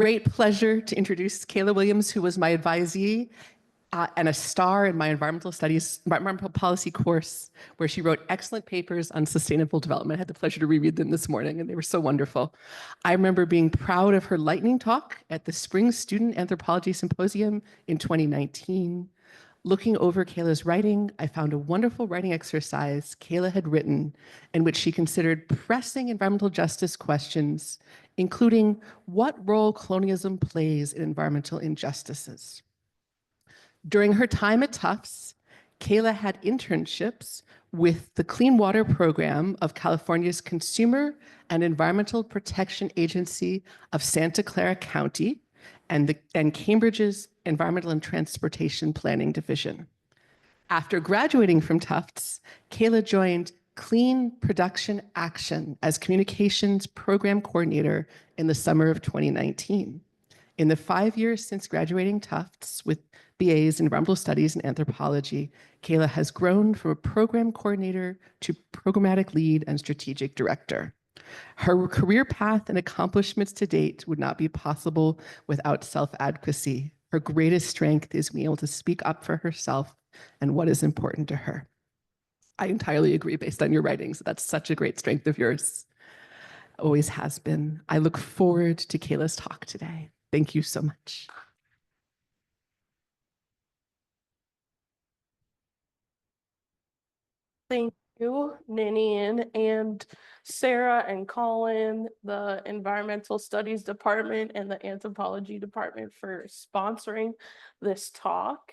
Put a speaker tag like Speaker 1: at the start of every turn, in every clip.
Speaker 1: great pleasure to introduce Kayla Williams, who was my advisee and a star in my environmental policy course, where she wrote excellent papers on sustainable development. I had the pleasure to reread them this morning, and they were so wonderful. I remember being proud of her lightning talk at the Spring Student Anthropology Symposium in 2019. Looking over Kayla's writing, I found a wonderful writing exercise Kayla had written in which she considered pressing environmental justice questions, including what role colonialism plays in environmental injustices. During her time at Tufts, Kayla had internships with the Clean Water Program of California's Consumer and Environmental Protection Agency of Santa Clara County and Cambridge's Environmental and Transportation Planning Division. After graduating from Tufts, Kayla joined Clean Production Action as Communications Program Coordinator in the summer of 2019. In the 5 years since graduating Tufts with BAs in Environmental Studies and Anthropology, Kayla has grown from a program coordinator to programmatic lead and strategic director. Her career path and accomplishments to date would not be possible without self-advocacy. Her greatest strength is being able to speak up for herself and what is important to her. I entirely agree based on your writings. That's such a great strength of yours. Always has been. I look forward to Kayla's talk today. Thank you so much.
Speaker 2: Thank you, Ninian and Sarah and Colin, the Environmental Studies Department and the Anthropology Department for sponsoring this talk.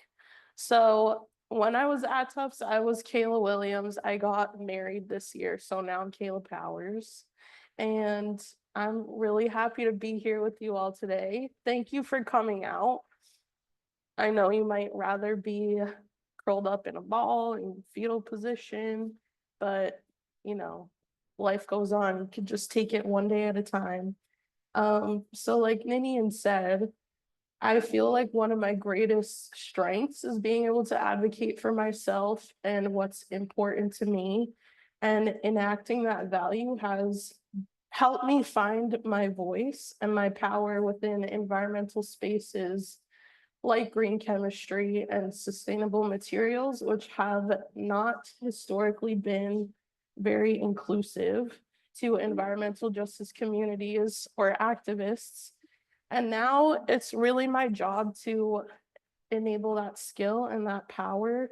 Speaker 2: So when I was at Tufts, I was Kayla Williams. I got married this year, so now I'm Kayla Powers. And I'm really happy to be here with you all today. Thank you for coming out. I know you might rather be curled up in a ball in fetal position, but you know, life goes on. You can just take it one day at a time. So like Ninian said, I feel like one of my greatest strengths is being able to advocate for myself and what's important to me. And enacting that value has helped me find my voice and my power within environmental spaces like green chemistry and sustainable materials, which have not historically been very inclusive to environmental justice communities or activists. And now it's really my job to enable that skill and that power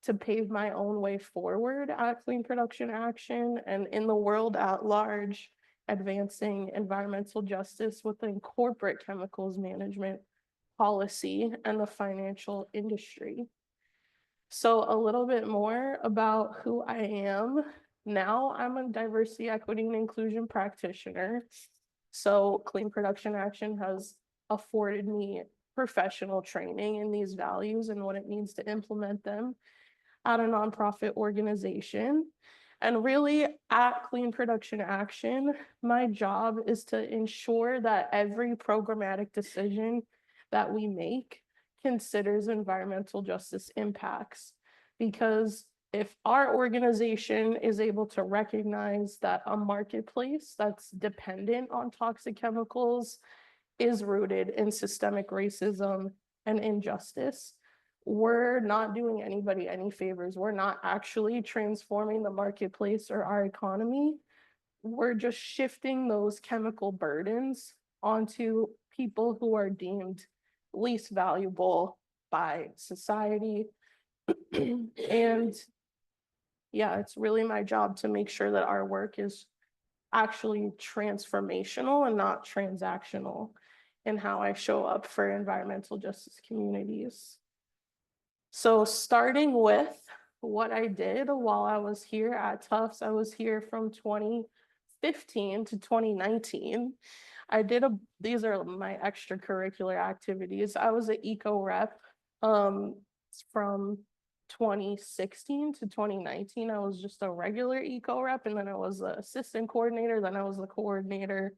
Speaker 2: to pave my own way forward at Clean Production Action and in the world at large, advancing environmental justice within corporate chemicals management policy and the financial industry. So a little bit more about who I am. Now I'm a diversity, equity, and inclusion practitioner. So Clean Production Action has afforded me professional training in these values and what it means to implement them at a nonprofit organization. And really at Clean Production Action, my job is to ensure that every programmatic decision that we make considers environmental justice impacts. Because if our organization is able to recognize that a marketplace that's dependent on toxic chemicals is rooted in systemic racism and injustice, we're not doing anybody any favors. We're not actually transforming the marketplace or our economy. We're just shifting those chemical burdens onto people who are deemed least valuable by society. And yeah, it's really my job to make sure that our work is actually transformational and not transactional in how I show up for environmental justice communities. So starting with what I did while I was here at Tufts, I was here from 2015 to 2019. These are my extracurricular activities. I was an eco rep from 2016 to 2019. I was just a regular eco rep, and then I was the assistant coordinator, then I was the coordinator.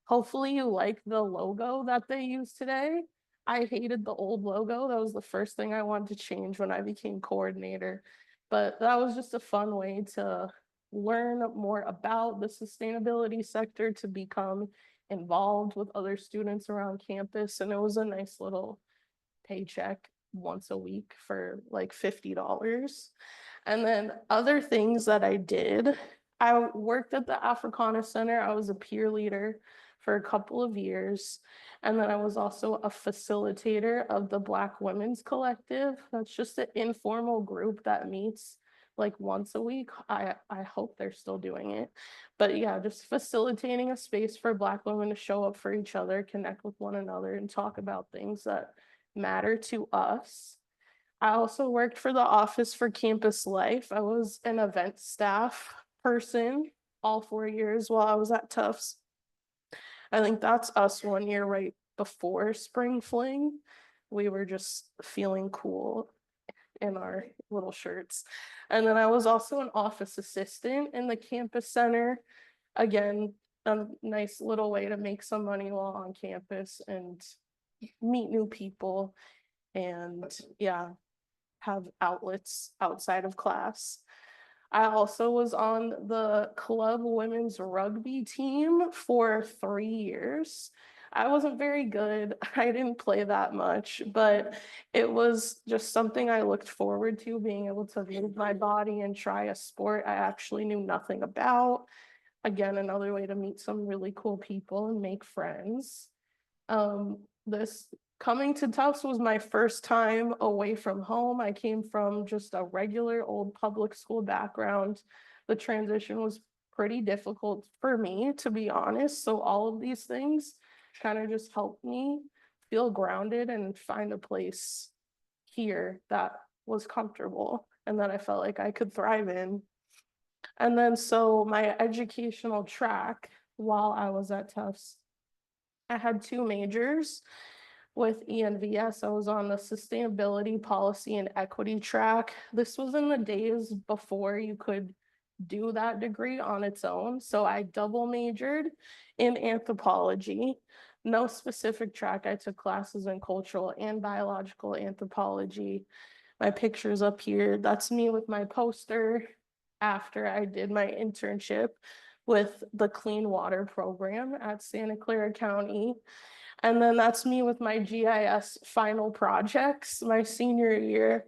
Speaker 2: Hopefully you like the logo that they use today. I hated the old logo. That was the first thing I wanted to change when I became coordinator. But that was just a fun way to learn more about the sustainability sector, to become involved with other students around campus, and it was a nice little paycheck once a week for like $50. And then other things that I did, I worked at the Africana Center. I was a peer leader for a couple of years. And then I was also a facilitator of the Black Women's Collective. That's just an informal group that meets like once a week. I hope they're still doing it. But yeah, just facilitating a space for Black women to show up for each other, connect with one another, and talk about things that matter to us. I also worked for the Office for Campus Life. I was an event staff person all 4 years while I was at Tufts. I think that's us one year right before Spring Fling. We were just feeling cool in our little shirts. And then I was also an office assistant in the campus center. Again, a nice little way to make some money while on campus and meet new people and yeah, have outlets outside of class. I also was on the club women's rugby team for 3 years. I wasn't very good. I didn't play that much, but it was just something I looked forward to, being able to move my body and try a sport I actually knew nothing about. Again, another way to meet some really cool people and make friends. This coming to Tufts was my first time away from home. I came from just a regular old public school background. The transition was pretty difficult for me, to be honest. So all of these things kind of just helped me feel grounded and find a place here that was comfortable and that I felt like I could thrive in. And then so my educational track while I was at Tufts, I had two majors. With ENVS, I was on the sustainability policy and equity track. This was in the days before you could do that degree on its own. So I double majored in anthropology. No specific track. I took classes in cultural and biological anthropology. My picture's up here. That's me with my poster after I did my internship with the Clean Water Program at Santa Clara County. And then that's me with my GIS final projects my senior year.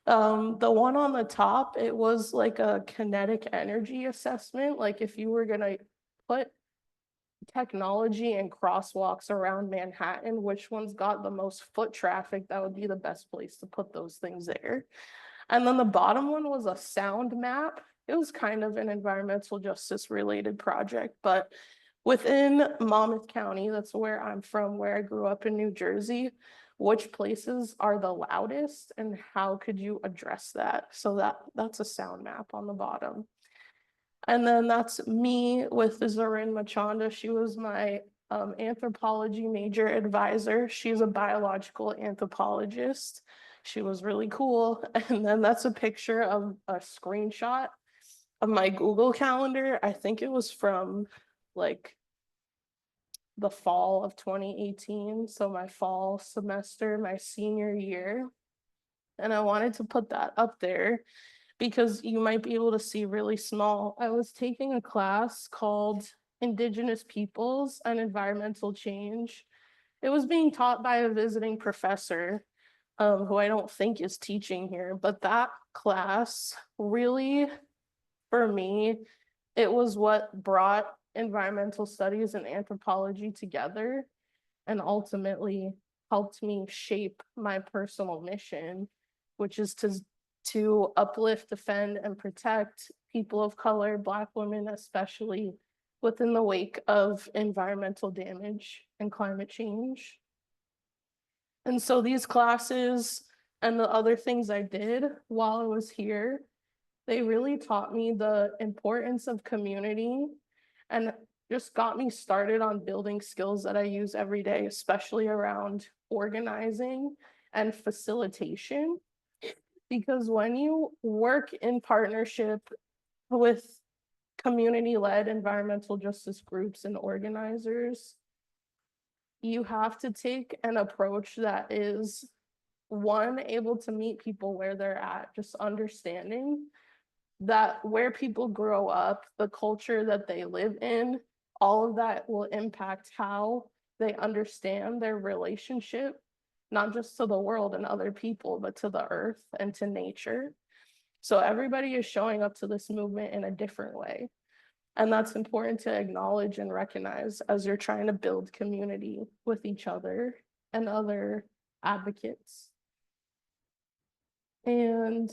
Speaker 2: The one on the top, it was like a kinetic energy assessment. Like if you were gonna put technology and crosswalks around Manhattan, which one's got the most foot traffic, that would be the best place to put those things there. And then the bottom one was a sound map. It was kind of an environmental justice related project, but within Monmouth County, that's where I'm from, where I grew up in New Jersey, which places are the loudest and how could you address that? So that's a sound map on the bottom. And then that's me with Zorin Machanda. She was my anthropology major advisor. She's a biological anthropologist. She was really cool. And then that's a picture of a screenshot of my Google Calendar. I think it was from like the fall of 2018. So my fall semester, my senior year. And I wanted to put that up there because you might be able to see really small. I was taking a class called Indigenous Peoples and Environmental Change. It was being taught by a visiting professor who I don't think is teaching here, but that class really, for me, it was what brought environmental studies and anthropology together and ultimately helped me shape my personal mission, which is to uplift, defend, and protect people of color, Black women especially, within the wake of environmental damage and climate change. And so these classes and the other things I did while I was here, they really taught me the importance of community and just got me started on building skills that I use every day, especially around organizing and facilitation. Because when you work in partnership with community-led environmental justice groups and organizers, you have to take an approach that is, one, able to meet people where they're at, just understanding that where people grow up, the culture that they live in all of that will impact how they understand their relationship, not just to the world and other people, but to the earth and to nature. So everybody is showing up to this movement in a different way. And that's important to acknowledge and recognize as you're trying to build community with each other and other advocates. And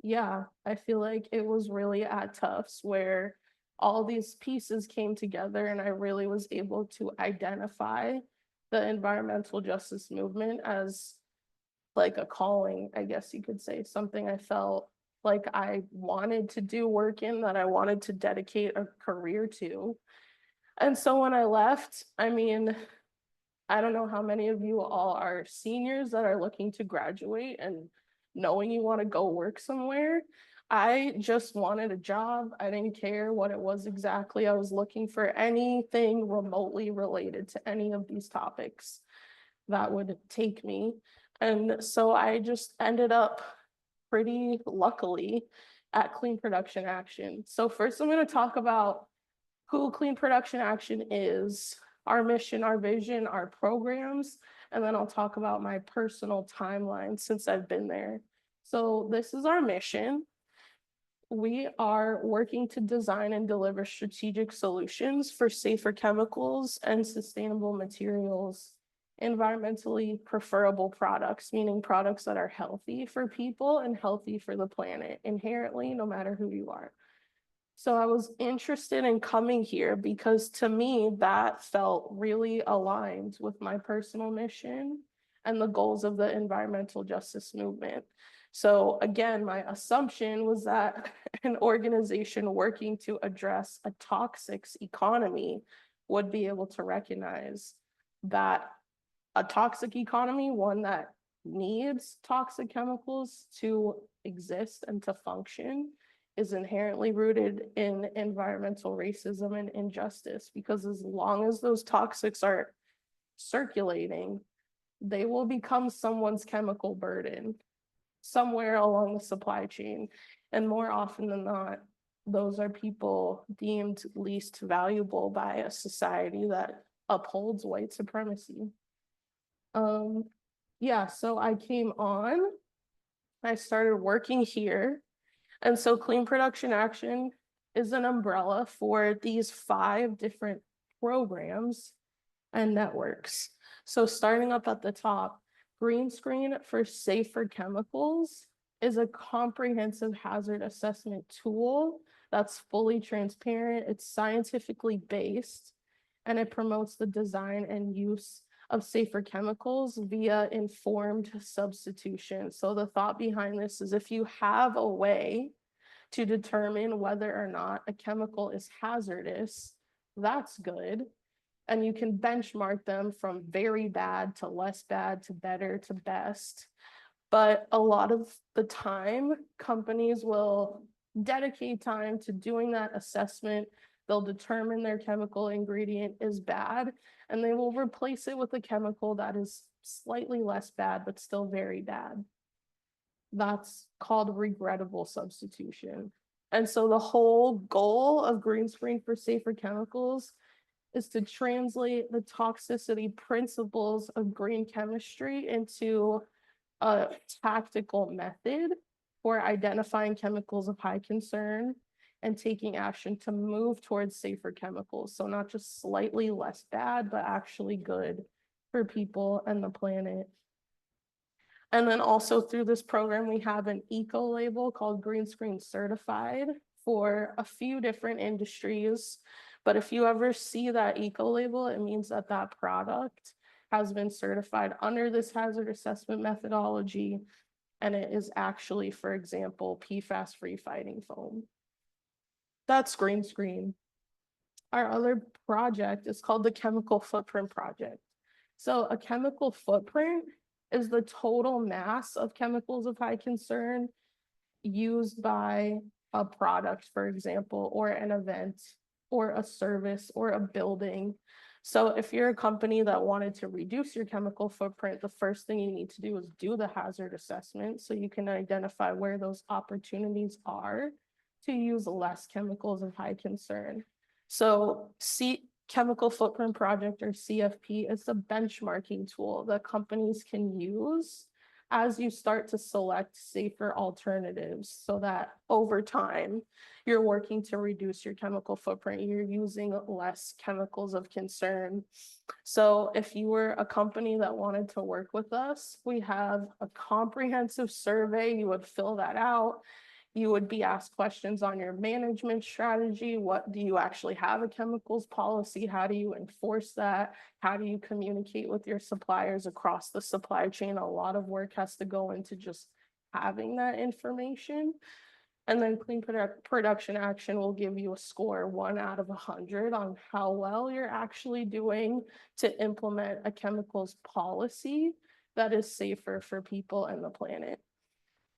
Speaker 2: yeah, I feel like it was really at Tufts where all these pieces came together and I really was able to identify the environmental justice movement as like a calling, I guess you could say, something I felt like I wanted to do work in, that I wanted to dedicate a career to. And so when I left, I mean, I don't know how many of you all are seniors that are looking to graduate and knowing you want to go work somewhere. I just wanted a job. I didn't care what it was exactly. I was looking for anything remotely related to any of these topics that would take me. And so I just ended up pretty luckily at Clean Production Action. So first I'm going to talk about who Clean Production Action is, our mission, our vision, our programs, and then I'll talk about my personal timeline since I've been there. So this is our mission. We are working to design and deliver strategic solutions for safer chemicals and sustainable materials, environmentally preferable products, meaning products that are healthy for people and healthy for the planet inherently, no matter who you are. So I was interested in coming here because to me, that felt really aligned with my personal mission and the goals of the environmental justice movement. So again, my assumption was that an organization working to address a toxic economy would be able to recognize that a toxic economy, one that needs toxic chemicals to exist and to function, is inherently rooted in environmental racism and injustice, because as long as those toxics are circulating, they will become someone's chemical burden somewhere along the supply chain. And more often than not, those are people deemed least valuable by a society that upholds white supremacy. Yeah, so I came on, I started working here. And so Clean Production Action is an umbrella for these 5 different programs and networks. So starting up at the top, Green Screen for Safer Chemicals is a comprehensive hazard assessment tool that's fully transparent, it's scientifically based, and it promotes the design and use of safer chemicals via informed substitution. So the thought behind this is if you have a way to determine whether or not a chemical is hazardous, that's good. And you can benchmark them from very bad to less bad to better to best. But a lot of the time, companies will dedicate time to doing that assessment. They'll determine their chemical ingredient is bad, and they will replace it with a chemical that is slightly less bad, but still very bad. That's called regrettable substitution. And so the whole goal of Green Screen for Safer Chemicals is to translate the toxicity principles of green chemistry into a tactical method for identifying chemicals of high concern and taking action to move towards safer chemicals. So not just slightly less bad, but actually good for people and the planet. And then also through this program, we have an eco label called Green Screen Certified for a few different industries. But if you ever see that eco label, it means that that product has been certified under this hazard assessment methodology. And it is actually, for example, PFAS-free fighting foam. That's Green Screen. Our other project is called the Chemical Footprint Project. So a chemical footprint is the total mass of chemicals of high concern used by a product, for example, or an event, or a service, or a building. So if you're a company that wanted to reduce your chemical footprint, the first thing you need to do is do the hazard assessment so you can identify where those opportunities are to use less chemicals of high concern. So Chemical Footprint Project, or CFP, is a benchmarking tool that companies can use as you start to select safer alternatives, so that over time you're working to reduce your chemical footprint. You're using less chemicals of concern. So if you were a company that wanted to work with us, we have a comprehensive survey. You would fill that out. You would be asked questions on your management strategy. What do you actually have a chemicals policy? How do you enforce that? How do you communicate with your suppliers across the supply chain? A lot of work has to go into just having that information. And then Production Action will give you a score 1 out of 100 on how well you're actually doing to implement a chemicals policy that is safer for people and the planet.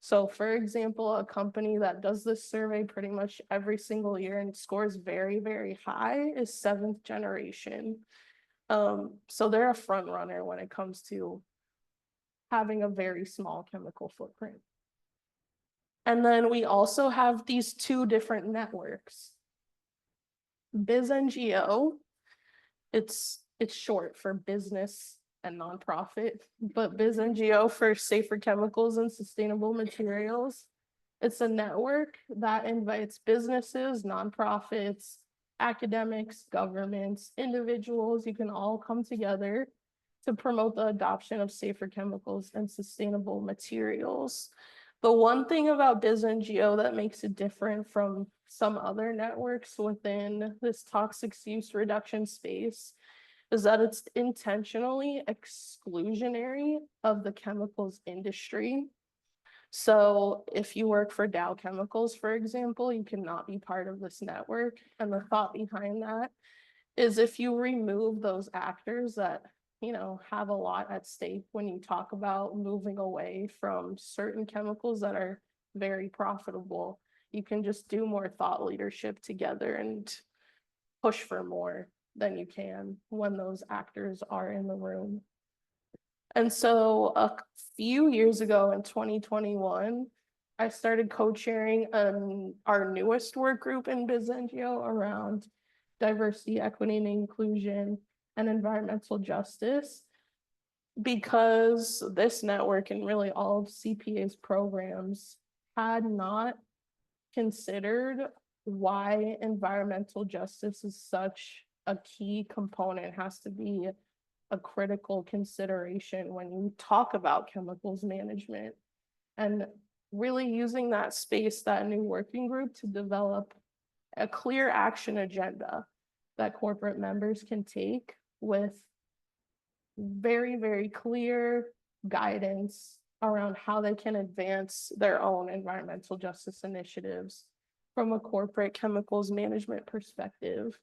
Speaker 2: So for example, a company that does this survey pretty much every single year and scores very, very high is Seventh Generation. So they're a front runner when it comes to having a very small chemical footprint. And then we also have these two different networks. BizNGO, it's short for business and nonprofit, but BizNGO for Safer Chemicals and Sustainable Materials. It's a network that invites businesses, nonprofits, academics, governments, individuals. You can all come together to promote the adoption of safer chemicals and sustainable materials. The one thing about BizNGO that makes it different from some other networks within this toxic use reduction space is that it's intentionally exclusionary of the chemicals industry. So if you work for Dow Chemicals, for example, you cannot be part of this network. And the thought behind that is if you remove those actors that, have a lot at stake when you talk about moving away from certain chemicals that are very profitable, you can just do more thought leadership together and push for more than you can when those actors are in the room. And so a few years ago in 2021, I started co-chairing our newest work group in BizNGO around diversity, equity, and inclusion and environmental justice, because this network and really all of CPA's programs had not considered why environmental justice is such a key component, has to be a critical consideration when you talk about chemicals management, and really using that space, that new working group, to develop a clear action agenda that corporate members can take with very, very clear guidance around how they can advance their own environmental justice initiatives from a corporate chemicals management perspective.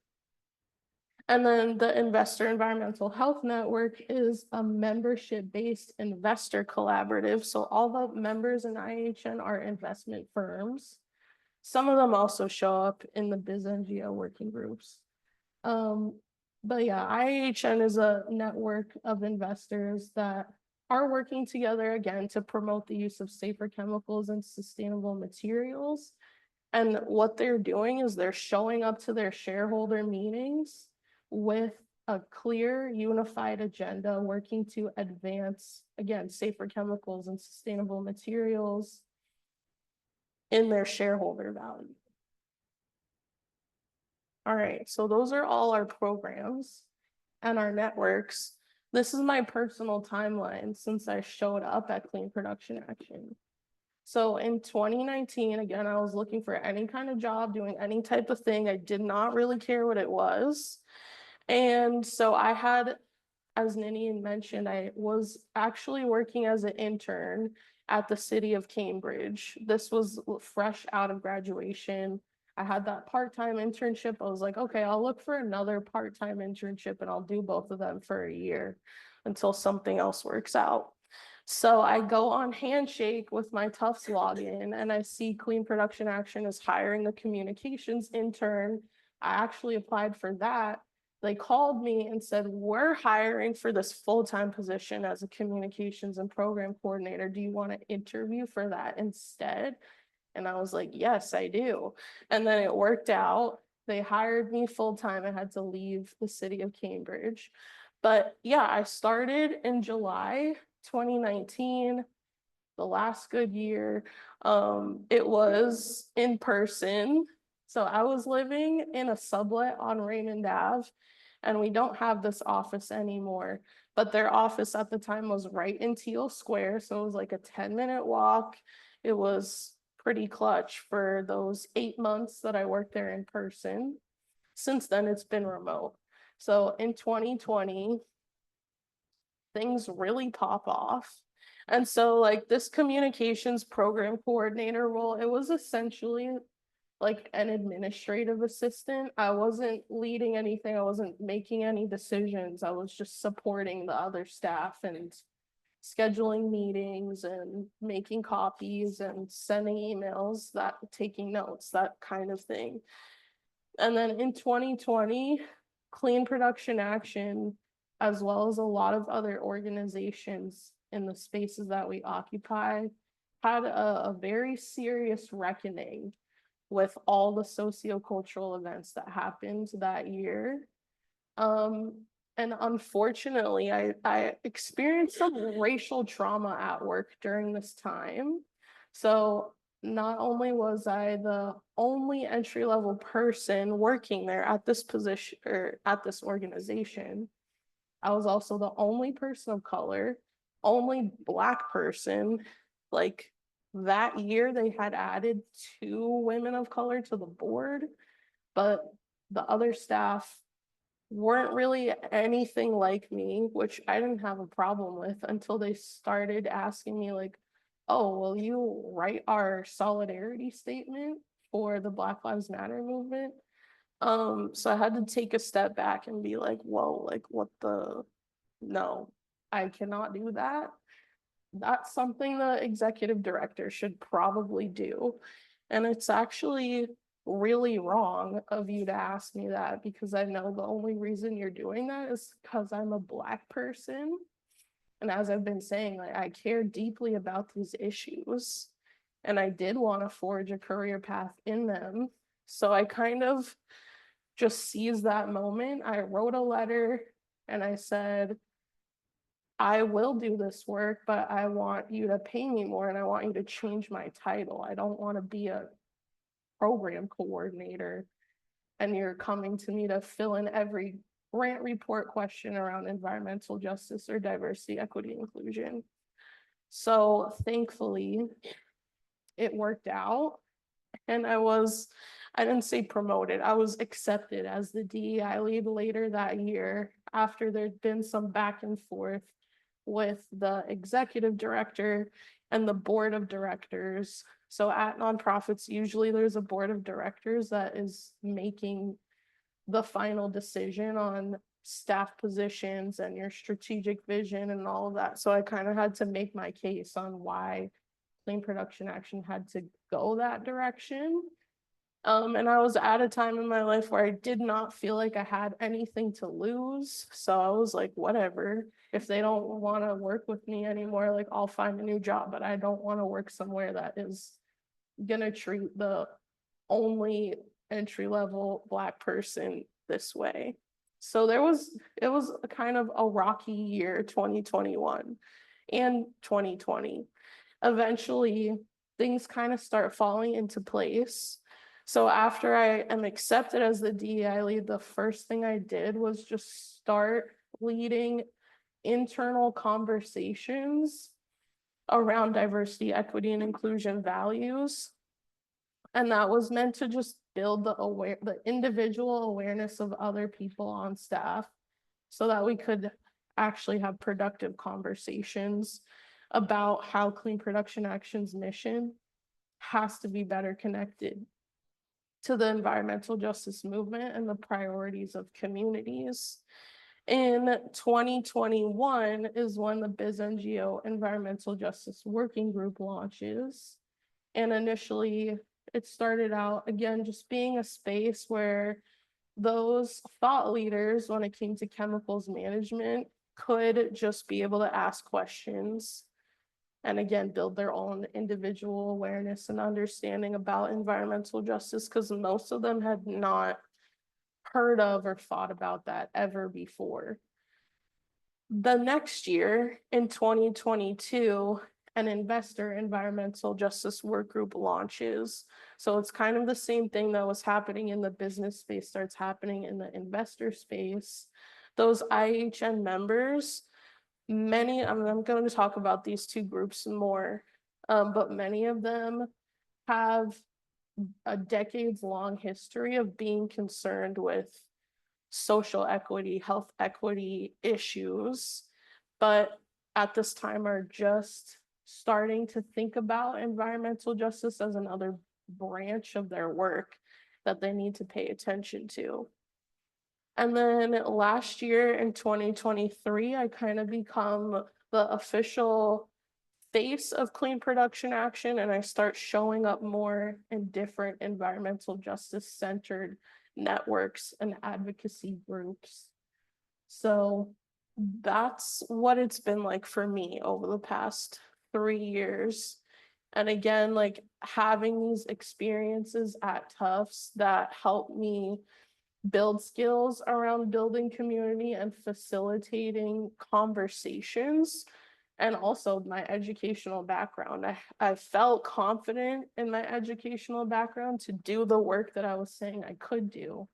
Speaker 2: And then the Investor Environmental Health Network is a membership-based investor collaborative. So all the members in IHN are investment firms. Some of them also show up in the BizNGO working groups. But yeah, IHN is a network of investors that are working together again to promote the use of safer chemicals and sustainable materials. And what they're doing is they're showing up to their shareholder meetings with a clear, unified agenda, working to advance, again, safer chemicals and sustainable materials in their shareholder value. All right, so those are all our programs and our networks. This is my personal timeline since I showed up at Clean Production Action. So in 2019, again, I was looking for any kind of job, doing any type of thing. I did not really care what it was. And so I had, as Ninian mentioned, I was actually working as an intern at the city of Cambridge. This was fresh out of graduation. I had that part-time internship. I was like, okay, I'll look for another part-time internship and I'll do both of them for a year until something else works out. So I go on Handshake with my Tufts login and I see Clean Production Action is hiring a communications intern. I actually applied for that. They called me and said, we're hiring for this full-time position as a communications and program coordinator. Do you want to interview for that instead? And I was like, yes, I do. And then it worked out. they hired me full-time. I had to leave the city of Cambridge. But yeah, I started in July 2019, the last good year. It was in person. So I was living in a sublet on Raymond Ave, and we don't have this office anymore. But their office at the time was right in Teal Square. So it was like a 10-minute walk. It was pretty clutch for those 8 months that I worked there in person. Since then, it's been remote. So in 2020, things really pop off. And so like this communications program coordinator role, it was essentially like an administrative assistant. I wasn't leading anything. I wasn't making any decisions. I was just supporting the other staff and scheduling meetings and making copies and sending emails, that taking notes, that kind of thing. And then in 2020, Clean Production Action, as well as a lot of other organizations in the spaces that we occupy, had a very serious reckoning with all the sociocultural events that happened that year. And unfortunately, I experienced some racial trauma at work during this time. So not only was I the only entry-level person working there at this position or at this organization, I was also the only person of color, only Black person. Like that year, they had added 2 women of color to the board, but the other staff weren't really anything like me, which I didn't have a problem with until they started asking me like, oh, will you write our solidarity statement for the Black Lives Matter movement? So I had to take a step back and be like, whoa, like what the, no, I cannot do that. That's something the executive director should probably do. And it's actually really wrong of you to ask me that, because I know the only reason you're doing that is because I'm a Black person. And as I've been saying, like, I care deeply about these issues, and I did want to forge a career path in them. So I kind of just seized that moment. I wrote a letter and I said, I will do this work, but I want you to pay me more and I want you to change my title. I don't want to be a program coordinator and you're coming to me to fill in every grant report question around environmental justice or diversity, equity, inclusion. So thankfully, it worked out. And I didn't say promoted, I was accepted as the DEI lead later that year after there'd been some back and forth with the executive director and the board of directors. So at nonprofits, usually there's a board of directors that is making the final decision on staff positions and your strategic vision and all of that. So I kind of had to make my case on why Clean Production Action had to go that direction. And I was at a time in my life where I did not feel like I had anything to lose. So I was like, whatever, if they don't want to work with me anymore, like I'll find a new job, but I don't want to work somewhere that is gonna treat the only entry-level Black person this way. So it was a kind of a rocky year, 2021 and 2020. Eventually, things kind of start falling into place. So after I am accepted as the DEI lead, the first thing I did was just start leading internal conversations around diversity, equity, and inclusion values. And that was meant to just build the individual awareness of other people on staff so that we could actually have productive conversations about how Clean Production Action's mission has to be better connected to the environmental justice movement and the priorities of communities. In 2021 is when the BizNGO Environmental Justice Working Group launches. And initially, it started out, again, just being a space where those thought leaders, when it came to chemicals management, could just be able to ask questions and again, build their own individual awareness and understanding about environmental justice, because most of them had not heard of or thought about that ever before. The next year, in 2022, an investor environmental justice work group launches. So it's kind of the same thing that was happening in the business space starts happening in the investor space. Those IHN members, I'm going to talk about these two groups more, but many of them have a decades-long history of being concerned with social equity, health equity issues, but at this time are just starting to think about environmental justice as another branch of their work that they need to pay attention to. And then last year in 2023, I kind of become the official face of clean production action, and I start showing up more in different environmental justice centered networks and advocacy groups. So that's what it's been like for me over the past 3 years. And again, like having these experiences at Tufts that help me build skills around building community and facilitating conversations, and also my educational background. I felt confident in my educational background to do the work that I was saying I could do,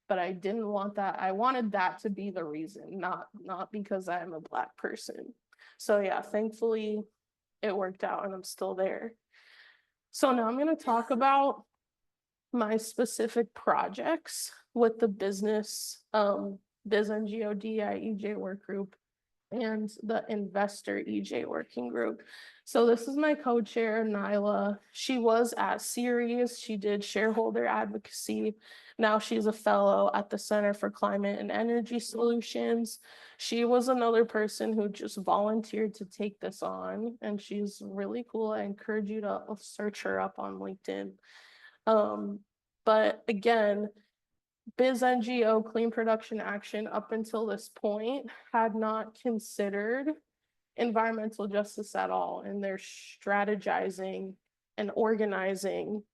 Speaker 2: but I didn't want that. I wanted that to be the reason, not because I'm a Black person. So yeah, thankfully it worked out and I'm still there. So now I'm going to talk about my specific projects with the business, Biz NGO DEI EJ work group and the investor EJ working group. So this is my co-chair, Nyla. She was at Ceres. She did shareholder advocacy. Now she's a fellow at the Center for Climate and Energy Solutions. She was another person who just volunteered to take this on, and she's really cool. I encourage you to search her up on LinkedIn. But again, Biz NGO Clean Production Action up until this point had not considered environmental justice at all in their strategizing and organizing.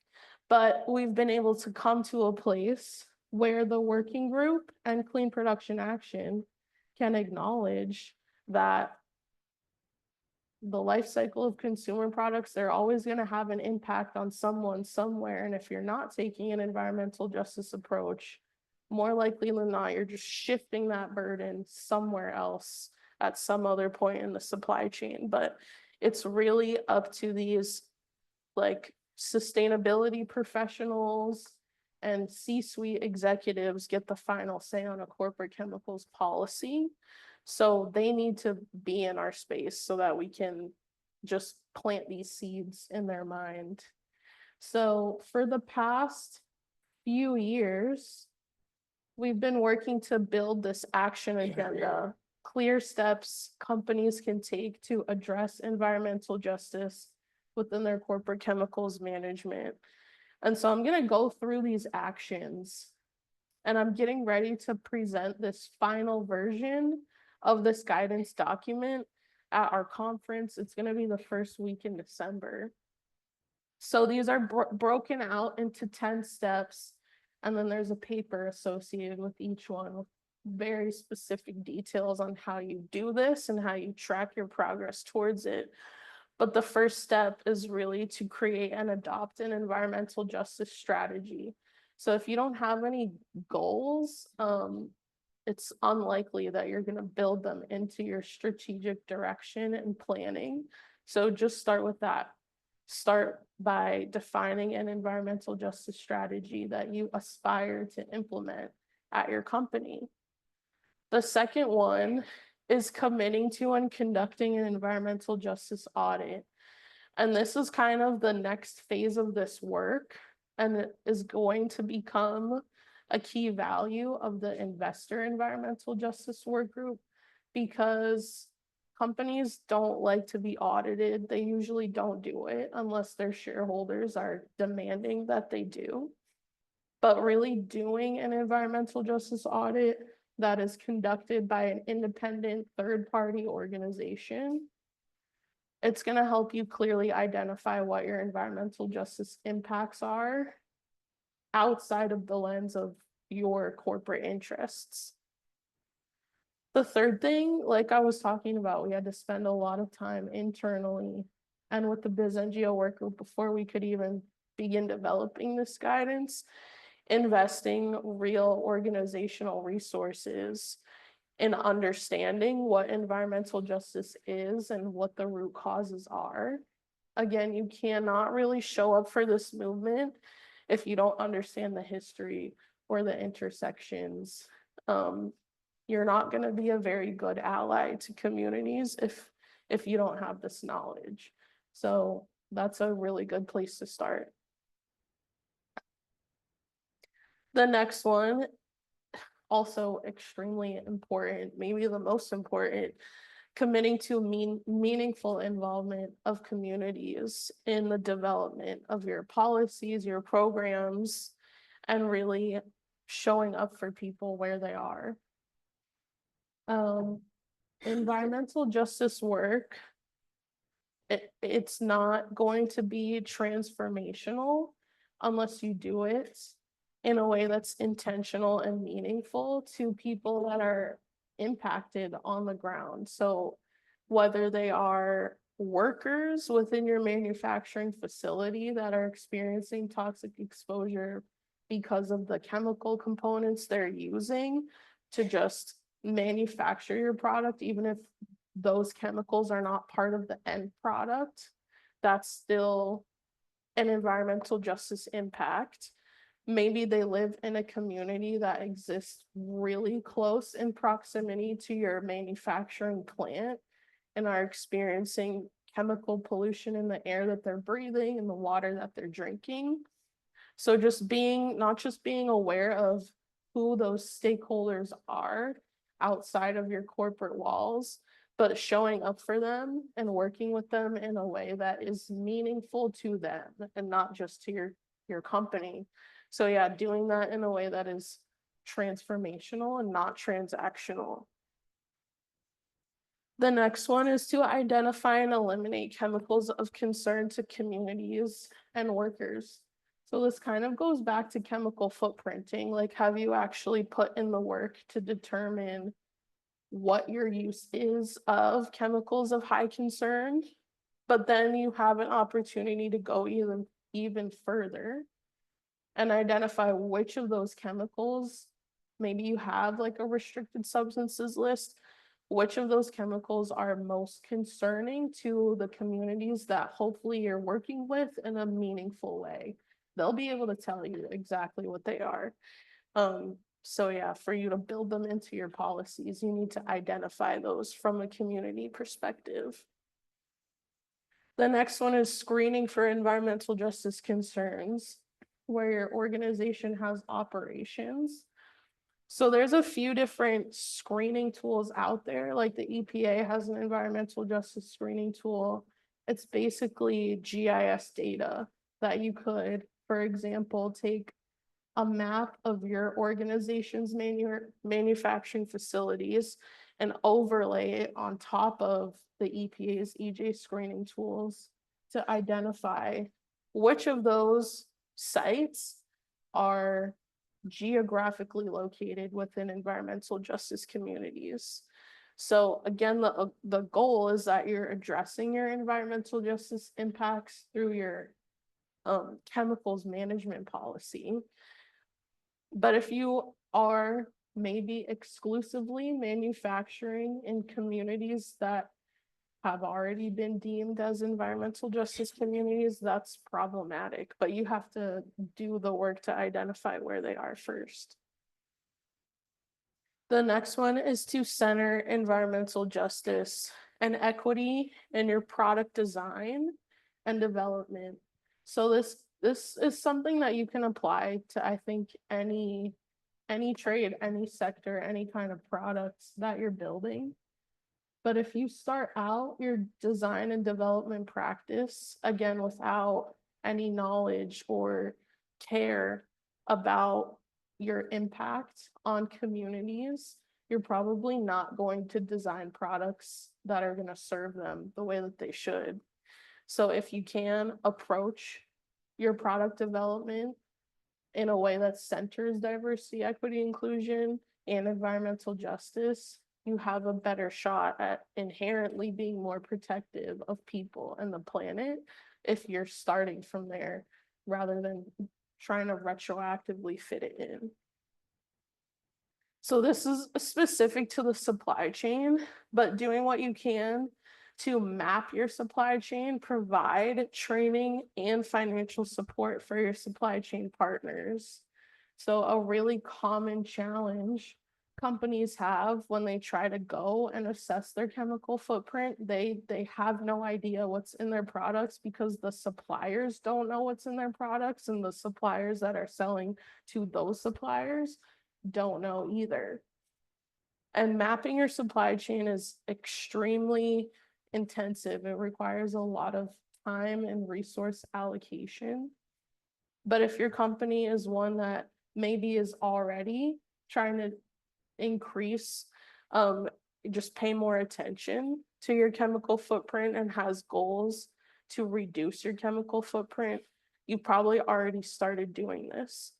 Speaker 2: But we've been able to come to a place where the working group and Clean Production Action can acknowledge that the life cycle of consumer products, they're always going to have an impact on someone somewhere. And if you're not taking an environmental justice approach, more likely than not, you're just shifting that burden somewhere else at some other point in the supply chain. But it's really up to these like sustainability professionals and C-suite executives get the final say on a corporate chemicals policy. So they need to be in our space so that we can just plant these seeds in their mind. So for the past few years, we've been working to build this action agenda, clear steps companies can take to address environmental justice within their corporate chemicals management. And so I'm going to go through these actions, and I'm getting ready to present this final version of this guidance document at our conference. It's going to be the first week in December. So these are broken out into 10 steps, and then there's a paper associated with each one with very specific details on how you do this and how you track your progress towards it. But the first step is really to create and adopt an environmental justice strategy. So if you don't have any goals, it's unlikely that you're going to build them into your strategic direction and planning. So just start with that. Start by defining an environmental justice strategy that you aspire to implement at your company. The second one is committing to and conducting an environmental justice audit. And this is kind of the next phase of this work, and it is going to become a key value of the investor environmental justice work group, because companies don't like to be audited. They usually don't do it unless their shareholders are demanding that they do. But really doing an environmental justice audit that is conducted by an independent third-party organization, it's going to help you clearly identify what your environmental justice impacts are outside of the lens of your corporate interests. The third thing, like I was talking about, we had to spend a lot of time internally and with the BizNGO work group before we could even begin developing this guidance, investing real organizational resources in understanding what environmental justice is and what the root causes are. Again, you cannot really show up for this movement if you don't understand the history or the intersections. You're not going to be a very good ally to communities if you don't have this knowledge. So that's a really good place to start. The next one, also extremely important, maybe the most important, committing to meaningful involvement of communities in the development of your policies, your programs, and really showing up for people where they are. Environmental justice work, it's not going to be transformational unless you do it in a way that's intentional and meaningful to people that are impacted on the ground. So whether they are workers within your manufacturing facility that are experiencing toxic exposure because of the chemical components they're using to just manufacture your product, even if those chemicals are not part of the end product, that's still an environmental justice impact. Maybe they live in a community that exists really close in proximity to your manufacturing plant and are experiencing chemical pollution in the air that they're breathing and the water that they're drinking. So just not just being aware of who those stakeholders are outside of your corporate walls, but showing up for them and working with them in a way that is meaningful to them and not just to your company. So yeah, doing that in a way that is transformational and not transactional. The next one is to identify and eliminate chemicals of concern to communities and workers. So this kind of goes back to chemical footprinting. Like, have you actually put in the work to determine what your use is of chemicals of high concern? But then you have an opportunity to go even further and identify which of those chemicals, maybe you have like a restricted substances list, which of those chemicals are most concerning to the communities that hopefully you're working with in a meaningful way. They'll be able to tell you exactly what they are. So yeah, for you to build them into your policies, you need to identify those from a community perspective. The next one is screening for environmental justice concerns, where your organization has operations. So there's a few different screening tools out there, like the EPA has an environmental justice screening tool. It's basically GIS data that you could, for example, take a map of your organization's manufacturing facilities and overlay it on top of the EPA's EJ screening tools to identify which of those sites are geographically located within environmental justice communities. So again, the goal is that you're addressing your environmental justice impacts through your chemicals management policy. But if you are maybe exclusively manufacturing in communities that have already been deemed as environmental justice communities, that's problematic, but you have to do the work to identify where they are first. The next one is to center environmental justice and equity in your product design and development. So this is something that you can apply to, I think, any trade, any sector, any kind of products that you're building. But if you start out your design and development practice, again, without any knowledge or care about your impact on communities, you're probably not going to design products that are going to serve them the way that they should. So if you can approach your product development in a way that centers diversity, equity, inclusion, and environmental justice, you have a better shot at inherently being more protective of people and the planet if you're starting from there rather than trying to retroactively fit it in. So this is specific to the supply chain, but doing what you can to map your supply chain, provide training and financial support for your supply chain partners. So a really common challenge companies have when they try to go and assess their chemical footprint, they have no idea what's in their products because the suppliers don't know what's in their products, and the suppliers that are selling to those suppliers don't know either. And mapping your supply chain is extremely intensive. It requires a lot of time and resource allocation. But if your company is one that maybe is already trying to increase, just pay more attention to your chemical footprint and has goals to reduce your chemical footprint, you probably already started doing this.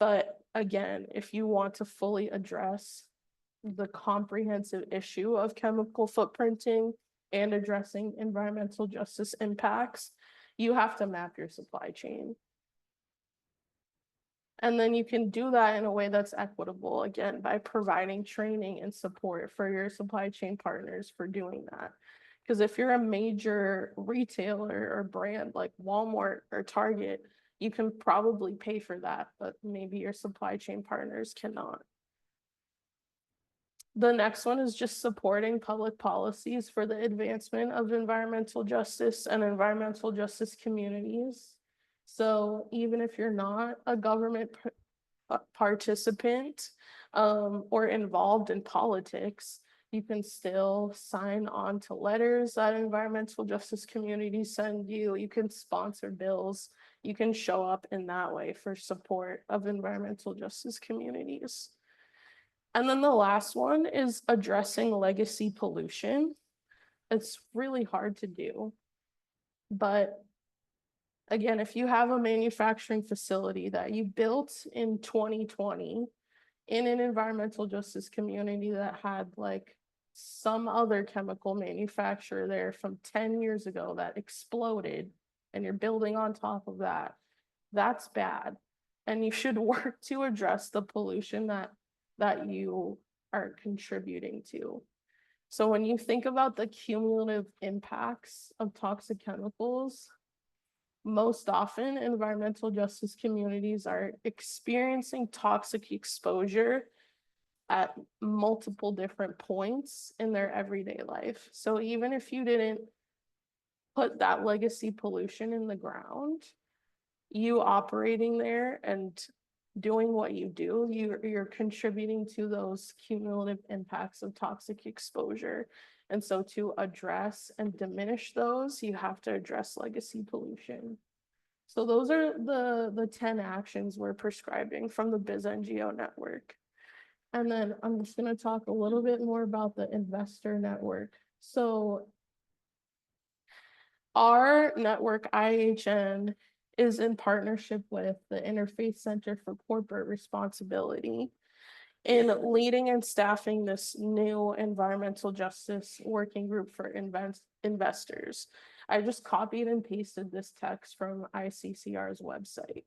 Speaker 2: But again, if you want to fully address the comprehensive issue of chemical footprinting and addressing environmental justice impacts, you have to map your supply chain. And then you can do that in a way that's equitable, again, by providing training and support for your supply chain partners for doing that. Because if you're a major retailer or brand like Walmart or Target, you can probably pay for that, but maybe your supply chain partners cannot. The next one is just supporting public policies for the advancement of environmental justice and environmental justice communities. So even if you're not a government participant or involved in politics, you can still sign on to letters that environmental justice communities send you. You can sponsor bills. You can show up in that way for support of environmental justice communities. And then the last one is addressing legacy pollution. It's really hard to do, but again, if you have a manufacturing facility that you built in 2020 in an environmental justice community that had like some other chemical manufacturer there from 10 years ago that exploded, and you're building on top of that, that's bad. And you should work to address the pollution that you are contributing to. So when you think about the cumulative impacts of toxic chemicals, most often environmental justice communities are experiencing toxic exposure at multiple different points in their everyday life. So even if you didn't put that legacy pollution in the ground, you operating there and doing what you do, you're contributing to those cumulative impacts of toxic exposure. And so to address and diminish those, you have to address legacy pollution. So those are the 10 actions we're prescribing from the BizNGO network. And then I'm just going to talk a little bit more about the investor network. So our network, IHN, is in partnership with the Interfaith Center for Corporate Responsibility in leading and staffing this new environmental justice working group for investors. I just copied and pasted this text from ICCR's website.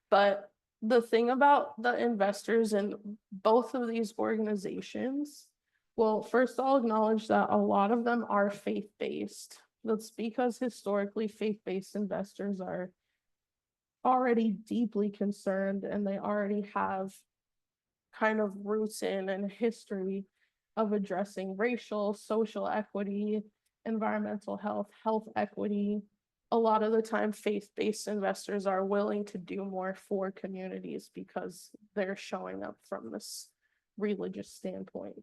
Speaker 2: But the thing about the investors in both of these organizations, well, first I'll acknowledge that a lot of them are faith-based. That's because historically faith-based investors are already deeply concerned, and they already have kind of roots in and history of addressing racial, social equity, environmental health, health equity. A lot of the time, faith-based investors are willing to do more for communities because they're showing up from this religious standpoint.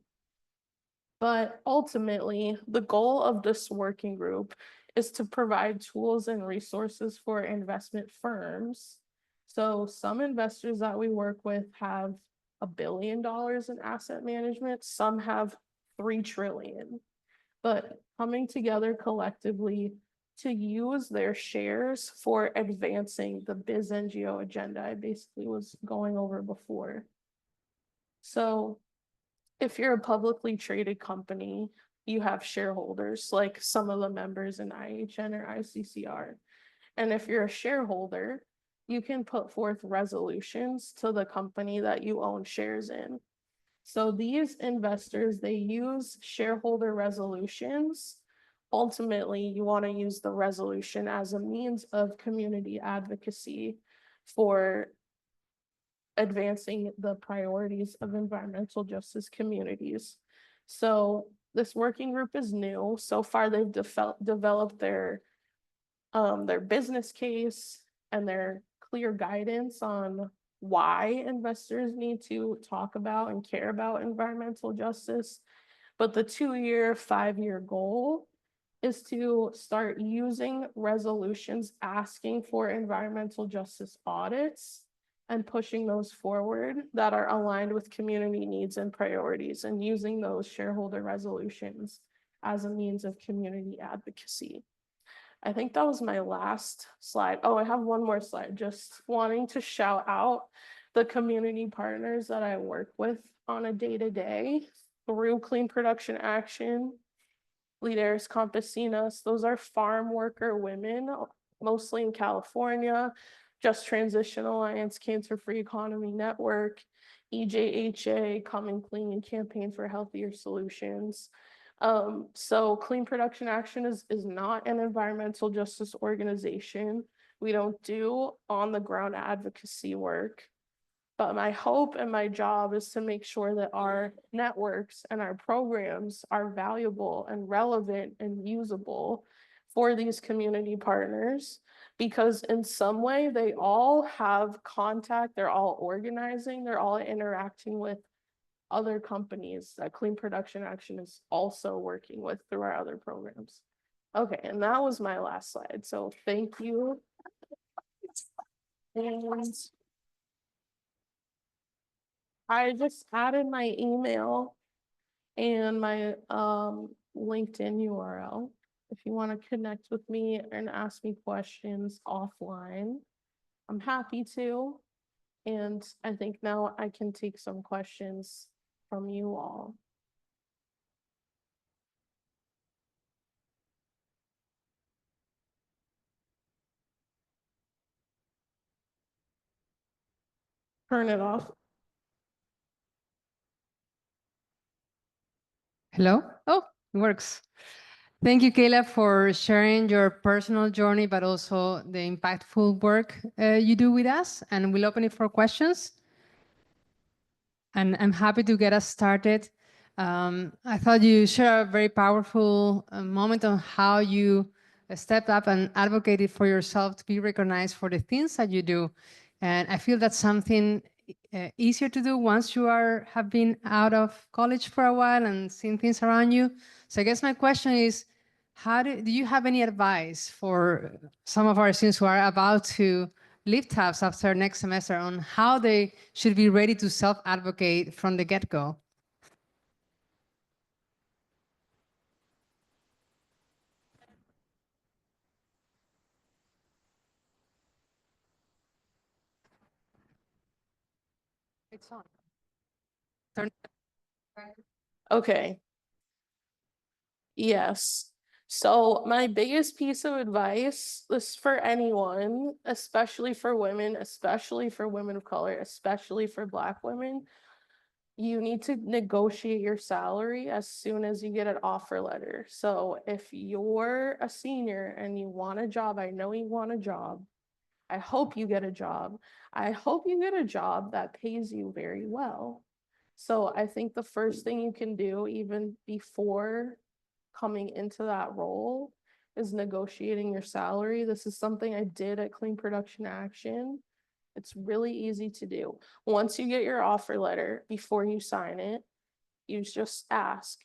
Speaker 2: But ultimately, the goal of this working group is to provide tools and resources for investment firms. So some investors that we work with have $1 billion in asset management, some have 3 trillion. But coming together collectively to use their shares for advancing the biz NGO agenda I basically was going over before. So if you're a publicly traded company, you have shareholders like some of the members in IHN or ICCR. And if you're a shareholder, you can put forth resolutions to the company that you own shares in. So these investors, they use shareholder resolutions. Ultimately, you want to use the resolution as a means of community advocacy for advancing the priorities of environmental justice communities. So this working group is new. So far, they've developed their business case and their clear guidance on why investors need to talk about and care about environmental justice. But the 2-year, 5-year goal is to start using resolutions asking for environmental justice audits and pushing those forward that are aligned with community needs and priorities, and using those shareholder resolutions as a means of community advocacy. I think that was my last slide. Oh, I have one more slide. Just wanting to shout out the community partners that I work with on a day-to-day through Clean Production Action, Líderes Campesinas. Those are farm worker women, mostly in California. Just Transition Alliance, Cancer Free Economy Network, EJHA, Come Clean, Campaign for Healthier Solutions. So Clean Production Action is not an environmental justice organization. We don't do on the ground advocacy work. But my hope and my job is to make sure that our networks and our programs are valuable and relevant and usable for these community partners, because in some way they all have contact, they're all organizing, they're all interacting with other companies that Clean Production Action is also working with through our other programs. Okay, and that was my last slide. So thank you. And I just added my email and my LinkedIn URL if you want to connect with me and ask me questions offline. I'm happy to. And I think now I can take some questions from you all. Turn it off.
Speaker 3: Hello? Oh, it works. Thank you, Kayla, for sharing your personal journey, but also the impactful work you do with us. And we'll open it for questions. And I'm happy to get us started. I thought you shared a very powerful moment on how you stepped up and advocated for yourself to be recognized for the things that you do. And I feel that's something easier to do once you have been out of college for a while and seen things around you. So I guess my question is, do you have any advice for some of our students who are about to leave Tufts after next semester on how they should be ready to self-advocate from the get-go? It's on.
Speaker 2: Okay. Yes. So my biggest piece of advice, this for anyone, especially for women of color, especially for Black women, you need to negotiate your salary as soon as you get an offer letter. So if you're a senior and you want a job, I know you want a job. I hope you get a job. I hope you get a job that pays you very well. So I think the first thing you can do, even before coming into that role, is negotiating your salary. This is something I did at Clean Production Action. It's really easy to do. Once you get your offer letter, before you sign it, you just ask,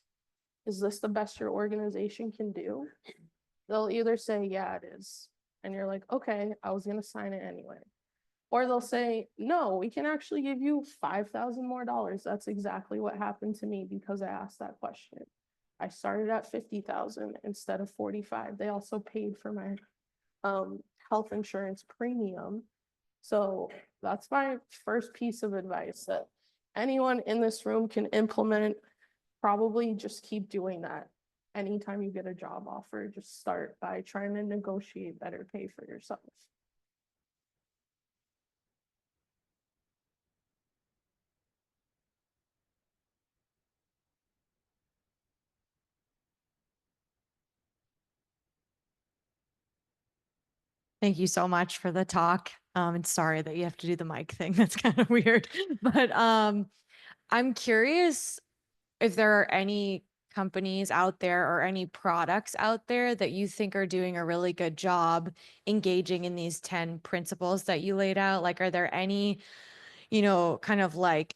Speaker 2: is this the best your organization can do? They'll either say, yeah, it is. And you're like, okay, I was going to sign it anyway. Or they'll say, no, we can actually give you $5,000 more. That's exactly what happened to me because I asked that question. I started at 50,000 instead of 45. They also paid for my health insurance premium. So that's my first piece of advice that anyone in this room can implement. Probably just keep doing that. Anytime you get a job offer, just start by trying to negotiate better pay for yourself.
Speaker 4: Thank you so much for the talk. And sorry that you have to do the mic thing. That's kind of weird. But I'm curious if there are any companies out there or any products out there that you think are doing a really good job engaging in these 10 principles that you laid out. Like, are there any, kind of like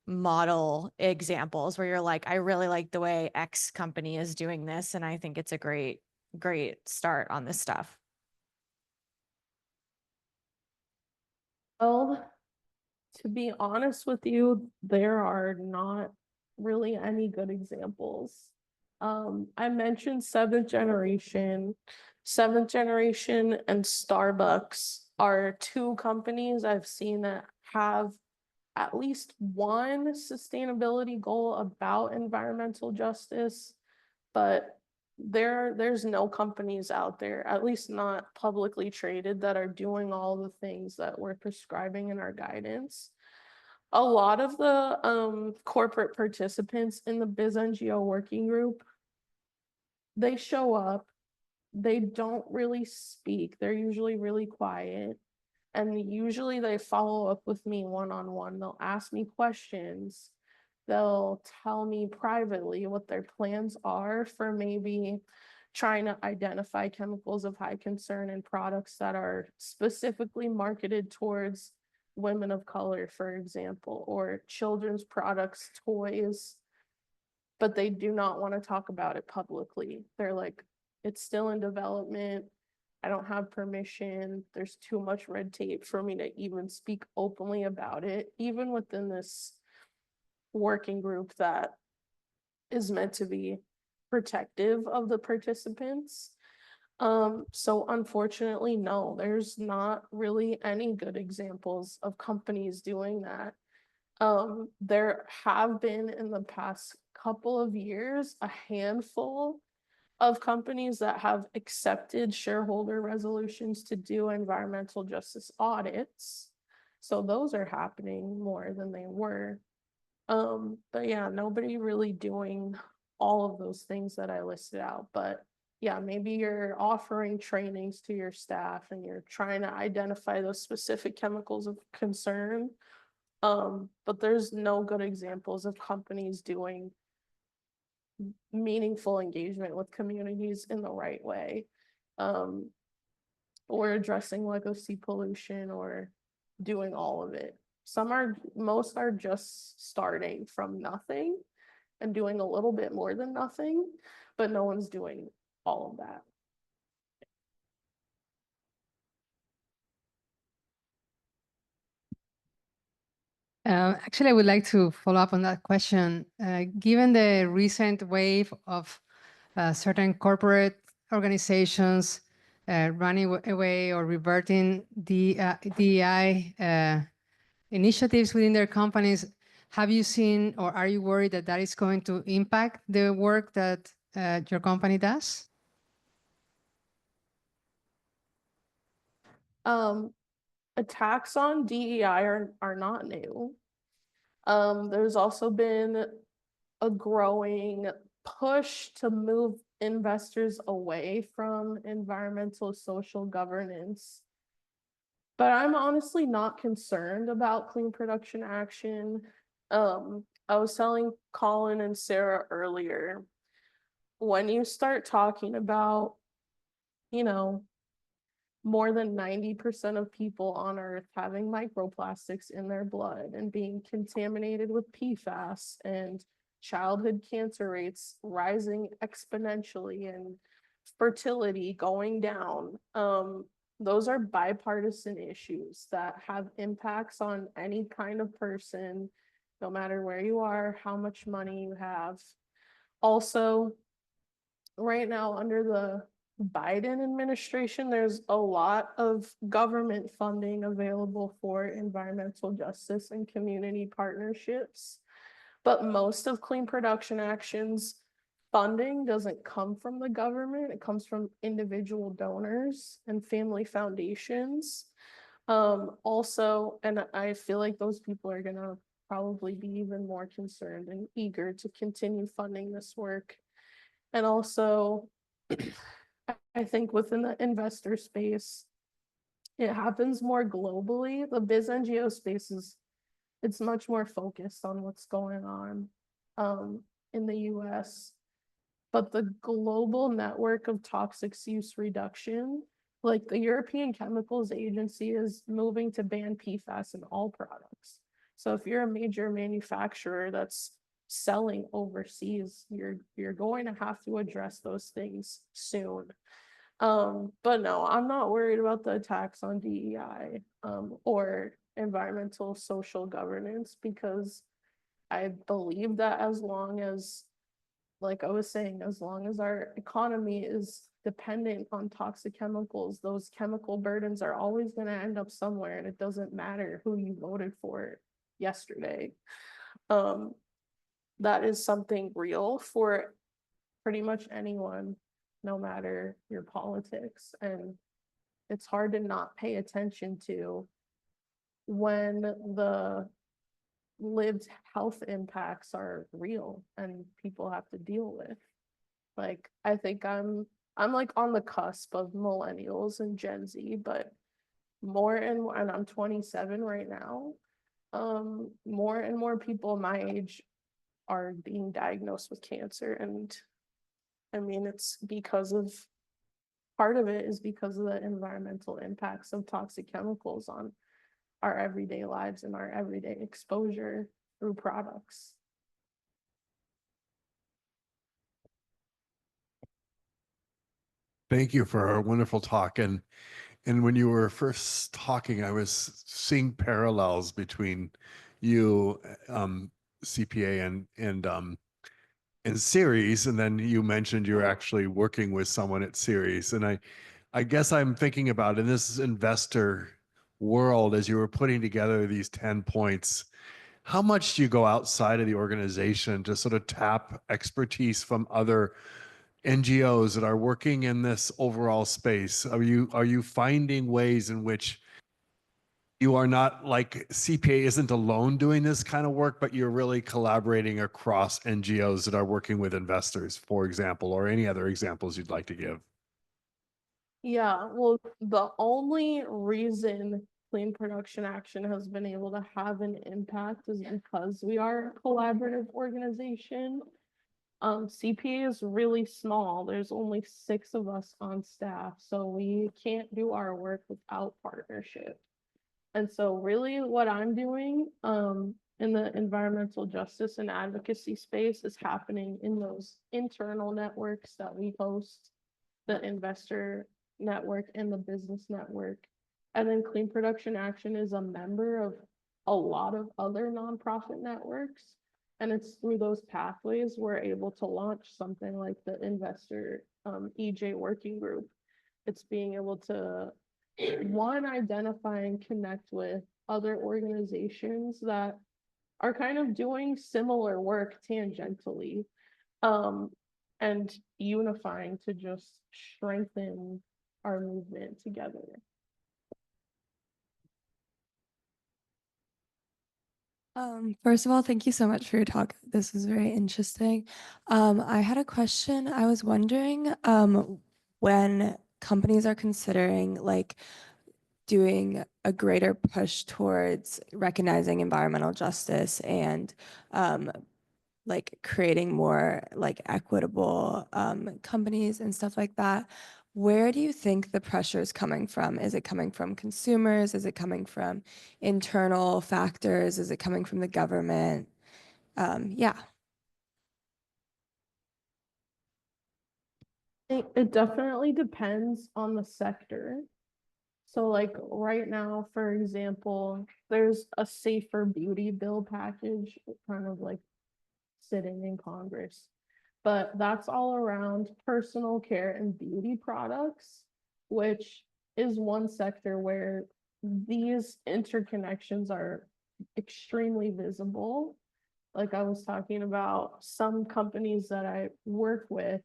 Speaker 4: model examples where you're like, I really like the way X company is doing this, and I think it's a great start on this stuff?
Speaker 2: Well, to be honest with you, there are not really any good examples. I mentioned seventh generation. Seventh generation and Starbucks are two companies I've seen that have at least one sustainability goal about environmental justice, but there's no companies out there, at least not publicly traded, that are doing all the things that we're prescribing in our guidance. A lot of the corporate participants in the BizNGO working group, they show up, they don't really speak, they're usually really quiet, and usually they follow up with me one-on-one. They'll ask me questions, they'll tell me privately what their plans are for maybe trying to identify chemicals of high concern in products that are specifically marketed towards women of color, for example, or children's products, toys, but they do not want to talk about it publicly. They're like, it's still in development. I don't have permission. There's too much red tape for me to even speak openly about it, even within this working group that is meant to be protective of the participants. So unfortunately, no, there's not really any good examples of companies doing that. There have been in the past couple of years a handful of companies that have accepted shareholder resolutions to do environmental justice audits. So those are happening more than they were. But yeah, nobody really doing all of those things that I listed out. But yeah, maybe you're offering trainings to your staff and you're trying to identify those specific chemicals of concern. But there's no good examples of companies doing meaningful engagement with communities in the right way, or addressing legacy pollution or doing all of it. Most are just starting from nothing and doing a little bit more than nothing, but no one's doing all of that.
Speaker 3: Actually, I would like to follow up on that question. Given the recent wave of certain corporate organizations running away or reverting the DEI initiatives within their companies, have you seen or are you worried that that is going to impact the work that your company does?
Speaker 2: Attacks on DEI are not new. There's also been a growing push to move investors away from environmental social governance. But I'm honestly not concerned about clean production action. I was telling Colin and Sarah earlier, when you start talking about, more than 90% of people on Earth having microplastics in their blood and being contaminated with PFAS, and childhood cancer rates rising exponentially and fertility going down. Those are bipartisan issues that have impacts on any kind of person, no matter where you are, how much money you have. Also, right now under the Biden administration, there's a lot of government funding available for environmental justice and community partnerships. But most of Clean Production Action's funding doesn't come from the government. It comes from individual donors and family foundations. Also, and I feel like those people are gonna probably be even more concerned and eager to continue funding this work. And also, I think within the investor space, it happens more globally. The biz NGO space it's much more focused on what's going on in the US. But the global network of toxic use reduction, like the European Chemicals Agency is moving to ban PFAS in all products. So if you're a major manufacturer that's selling overseas, you're going to have to address those things soon. But no, I'm not worried about the attacks on DEI or environmental social governance, because I believe that as long as, like I was saying, as long as our economy is dependent on toxic chemicals, those chemical burdens are always going to end up somewhere, and it doesn't matter who you voted for yesterday. That is something real for pretty much anyone, no matter your politics. And it's hard to not pay attention to when the lived health impacts are real and people have to deal with. Like, I think I'm like on the cusp of millennials and Gen Z, but more and I'm 27 right now. More and more people my age are being diagnosed with cancer. And I mean, it's because of, part of it is because of the environmental impacts of toxic chemicals on our everyday lives and our everyday exposure through products.
Speaker 5: Thank you for a wonderful talk. And when you were first talking, I was seeing parallels between you, CPA, and Ceres. And then you mentioned you're actually working with someone at Ceres. And I guess I'm thinking about in this investor world, as you were putting together these 10 points, how much do you go outside of the organization to sort of tap expertise from other NGOs that are working in this overall space? Are you finding ways in which you are not, like, CPA isn't alone doing this kind of work, but you're really collaborating across NGOs that are working with investors, for example, or any other examples you'd like to give?
Speaker 2: Yeah, well, the only reason Clean Production Action has been able to have an impact is because we are a collaborative organization. CPA is really small. There's only 6 of us on staff, so we can't do our work without partnership. And so really what I'm doing in the environmental justice and advocacy space is happening in those internal networks that we host, the investor network and the business network. And then Clean Production Action is a member of a lot of other nonprofit networks. And it's through those pathways we're able to launch something like the investor EJ working group. It's being able to, one, identify and connect with other organizations that are kind of doing similar work tangentially, and unifying to just strengthen our movement together.
Speaker 6: First of all, thank you so much for your talk. This was very interesting. I had a question. I was wondering, when companies are considering like doing a greater push towards recognizing environmental justice and like creating more like equitable companies and stuff like that, where do you think the pressure is coming from? Is it coming from consumers? Is it coming from internal factors? Is it coming from the government? Yeah.
Speaker 2: It definitely depends on the sector. So like right now, for example, there's a safer beauty bill package kind of like sitting in Congress. but that's all around personal care and beauty products, which is one sector where these interconnections are extremely visible. Like I was talking about, some companies that I work with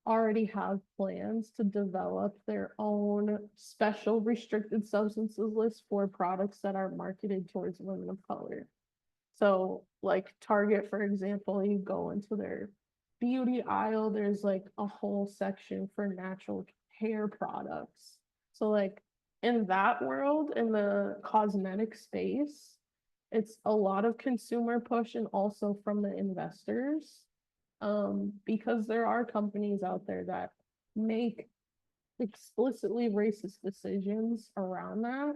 Speaker 2: already have plans to develop their own special restricted substances list for products that are marketed towards women of color. So like Target, for example, you go into their beauty aisle, there's like a whole section for natural hair products. So like in that world, in the cosmetic space, it's a lot of consumer push and also from the investors. Because there are companies out there that make explicitly racist decisions around that.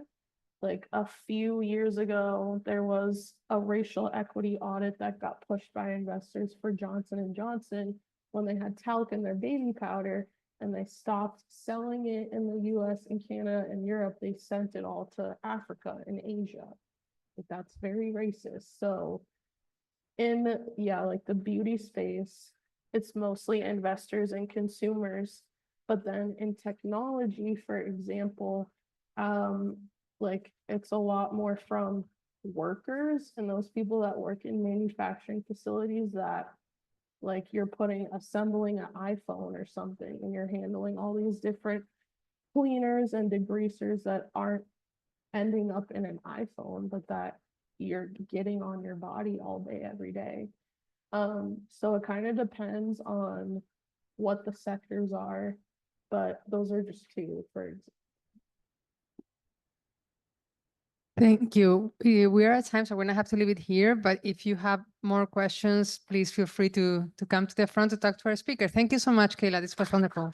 Speaker 2: Like a few years ago, there was a racial equity audit that got pushed by investors for Johnson & Johnson when they had talc in their baby powder, and they stopped selling it in the US and Canada and Europe. They sent it all to Africa and Asia. Like, that's very racist. So in, yeah, like the beauty space, it's mostly investors and consumers. But then in technology, for example, like it's a lot more from workers and those people that work in manufacturing facilities that like you're assembling an iPhone or something and you're handling all these different cleaners and degreasers that aren't ending up in an iPhone, but that you're getting on your body all day, every day. So it kind of depends on what the sectors are, but those are just two for example.
Speaker 3: Thank you. We are at time, so we're gonna have to leave it here. But if you have more questions, please feel free to come to the front to talk to our speaker. Thank you so much, Kayla. This was wonderful.